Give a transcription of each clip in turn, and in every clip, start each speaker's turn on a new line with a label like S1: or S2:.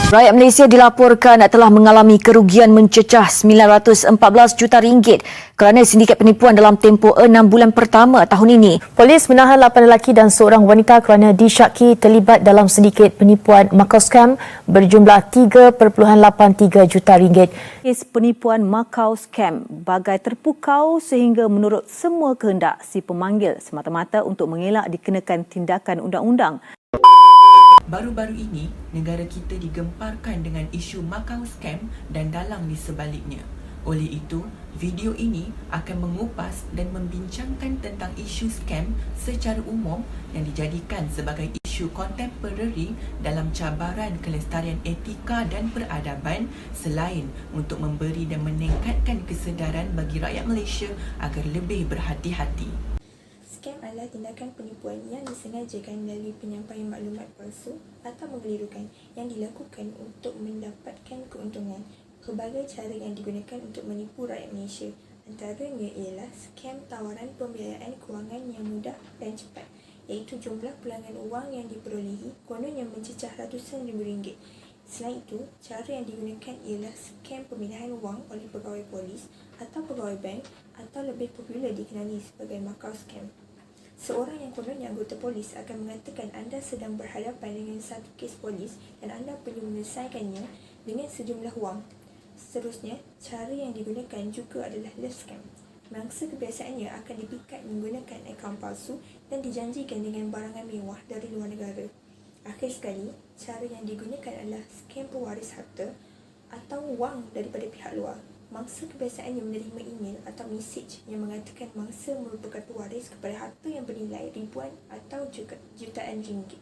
S1: Rakyat Malaysia dilaporkan telah mengalami kerugian mencecah 914 juta ringgit kerana sindiket penipuan dalam tempoh 6 bulan pertama tahun ini. Polis menahan 8 lelaki dan seorang wanita kerana disyaki terlibat dalam sindiket penipuan Macau Scam berjumlah 3.83 juta ringgit. Kes penipuan Macau Scam bagai terpukau sehingga menurut semua kehendak si pemanggil semata-mata untuk mengelak dikenakan tindakan undang-undang.
S2: Baru-baru ini, negara kita digemparkan dengan isu Macau Scam dan dalang di sebaliknya. Oleh itu, video ini akan mengupas dan membincangkan tentang isu scam secara umum yang dijadikan sebagai isu kontemporari dalam cabaran kelestarian etika dan peradaban selain untuk memberi dan meningkatkan kesedaran bagi rakyat Malaysia agar lebih berhati-hati.
S3: Scam adalah tindakan penipuan yang disengajakan melalui penyampaian maklumat palsu atau mengelirukan yang dilakukan untuk mendapatkan keuntungan. Pelbagai cara yang digunakan untuk menipu rakyat Malaysia. Antaranya ialah scam tawaran pembiayaan kewangan yang mudah dan cepat, iaitu jumlah pulangan wang yang diperolehi kononnya mencecah ratusan ribu ringgit. Selain itu, cara yang digunakan ialah scam pemindahan wang oleh pegawai polis atau pegawai bank atau lebih popular dikenali sebagai Macau Scam. Seorang yang kononnya anggota polis akan mengatakan anda sedang berhadapan dengan satu kes polis dan anda perlu menyelesaikannya dengan sejumlah wang. Seterusnya, cara yang digunakan juga adalah love scam. Mangsa kebiasaannya akan dipikat menggunakan akaun palsu dan dijanjikan dengan barangan mewah dari luar negara. Akhir sekali, cara yang digunakan adalah scam pewaris harta atau wang daripada pihak luar. Mangsa kebiasaannya menerima email atau mesej yang mengatakan mangsa merupakan pewaris kepada harta yang bernilai ribuan atau juga jutaan ringgit.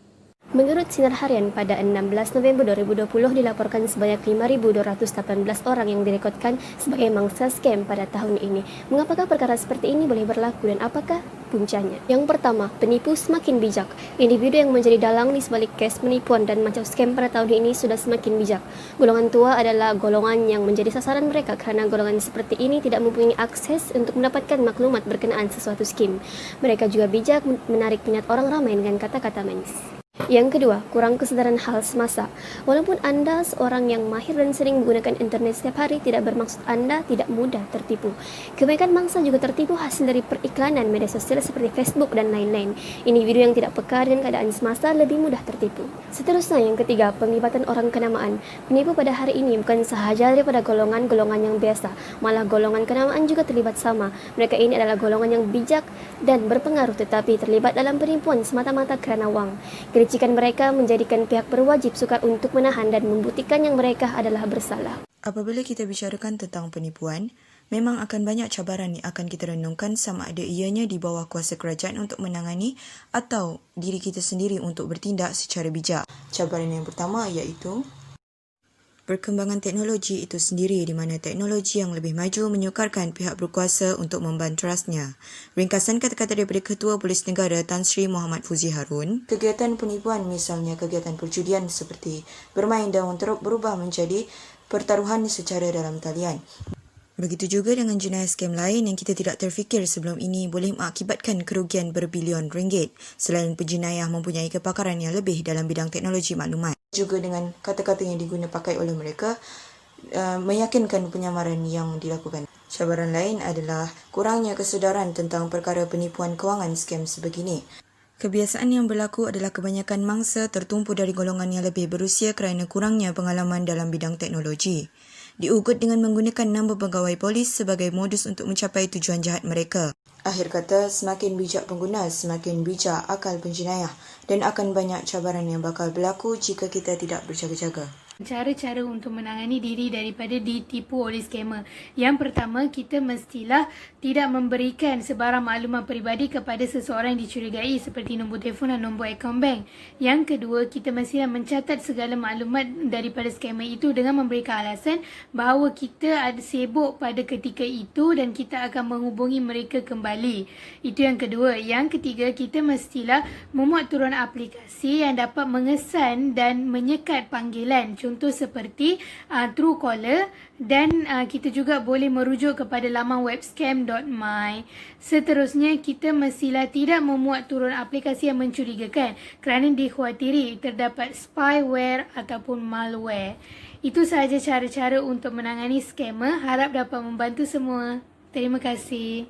S4: Menurut Sinar Harian pada 16 November 2020 dilaporkan sebanyak 5,218 orang yang direkodkan sebagai mangsa scam pada tahun ini. Mengapakah perkara seperti ini boleh berlaku dan apakah puncanya? Yang pertama, penipu semakin bijak. Individu yang menjadi dalang di sebalik kes penipuan dan Macau Scam pada tahun ini sudah semakin bijak. Golongan tua adalah golongan yang menjadi sasaran mereka kerana golongan seperti ini tidak mempunyai akses untuk mendapatkan maklumat berkenaan sesuatu skim. Mereka juga bijak menarik minat orang ramai dengan kata-kata manis. Yang kedua, kurang kesedaran hal semasa. Walaupun anda seorang yang mahir dan sering menggunakan internet setiap hari, tidak bermaksud anda tidak mudah tertipu. Kebanyakan mangsa juga tertipu hasil dari periklanan media sosial seperti Facebook dan lain-lain. Individu yang tidak peka dengan keadaan semasa lebih mudah tertipu. Seterusnya, yang ketiga, penglibatan orang kenamaan. Penipu pada hari ini bukan sahaja daripada golongan-golongan yang biasa, malah golongan kenamaan juga terlibat sama. Mereka ini adalah golongan yang bijak dan berpengaruh tetapi terlibat dalam penipuan semata-mata kerana wang. Kelicikan mereka menjadikan pihak berwajib sukar untuk menahan dan membuktikan yang mereka adalah bersalah.
S5: Apabila kita bicarakan tentang penipuan, memang akan banyak cabaran yang akan kita renungkan sama ada ianya di bawah kuasa kerajaan untuk menangani atau diri kita sendiri untuk bertindak secara bijak. Cabaran yang pertama iaitu perkembangan teknologi itu sendiri di mana teknologi yang lebih maju menyukarkan pihak berkuasa untuk membanterasnya. Ringkasan kata-kata daripada Ketua Polis Negara Tan Sri Muhammad Fuzi Harun, kegiatan penipuan misalnya kegiatan perjudian seperti bermain daun teruk berubah menjadi pertaruhan secara dalam talian. Begitu juga dengan jenayah scam lain yang kita tidak terfikir sebelum ini boleh mengakibatkan kerugian berbilion ringgit selain penjenayah mempunyai kepakaran yang lebih dalam bidang teknologi maklumat. Juga dengan kata-kata yang digunakan pakai oleh mereka meyakinkan penyamaran yang dilakukan. Cabaran lain adalah kurangnya kesedaran tentang perkara penipuan kewangan scam sebegini. Kebiasaan yang berlaku adalah kebanyakan mangsa tertumpu dari golongan yang lebih berusia kerana kurangnya pengalaman dalam bidang teknologi. Diugut dengan menggunakan nama pegawai polis sebagai modus untuk mencapai tujuan jahat mereka. Akhir kata, semakin bijak pengguna, semakin bijak akal penjenayah dan akan banyak cabaran yang bakal berlaku jika kita tidak berjaga-jaga.
S6: Cara-cara untuk menangani diri daripada ditipu oleh skamer. Yang pertama, kita mestilah tidak memberikan sebarang maklumat peribadi kepada seseorang yang dicurigai seperti nombor telefon dan nombor akaun bank. Yang kedua, kita mestilah mencatat segala maklumat daripada skamer itu dengan memberikan alasan bahawa kita ada sibuk pada ketika itu dan kita akan menghubungi mereka kembali. Itu yang kedua. Yang ketiga, kita mestilah memuat turun aplikasi yang dapat mengesan dan menyekat panggilan. contoh seperti Truecaller, dan kita juga boleh merujuk kepada laman webscam.my. Seterusnya, kita mestilah tidak memuat turun aplikasi yang mencurigakan kerana dikhawatiri terdapat spyware ataupun malware. Itu sahaja cara-cara untuk menangani skamer. Harap dapat membantu semua. Terima kasih.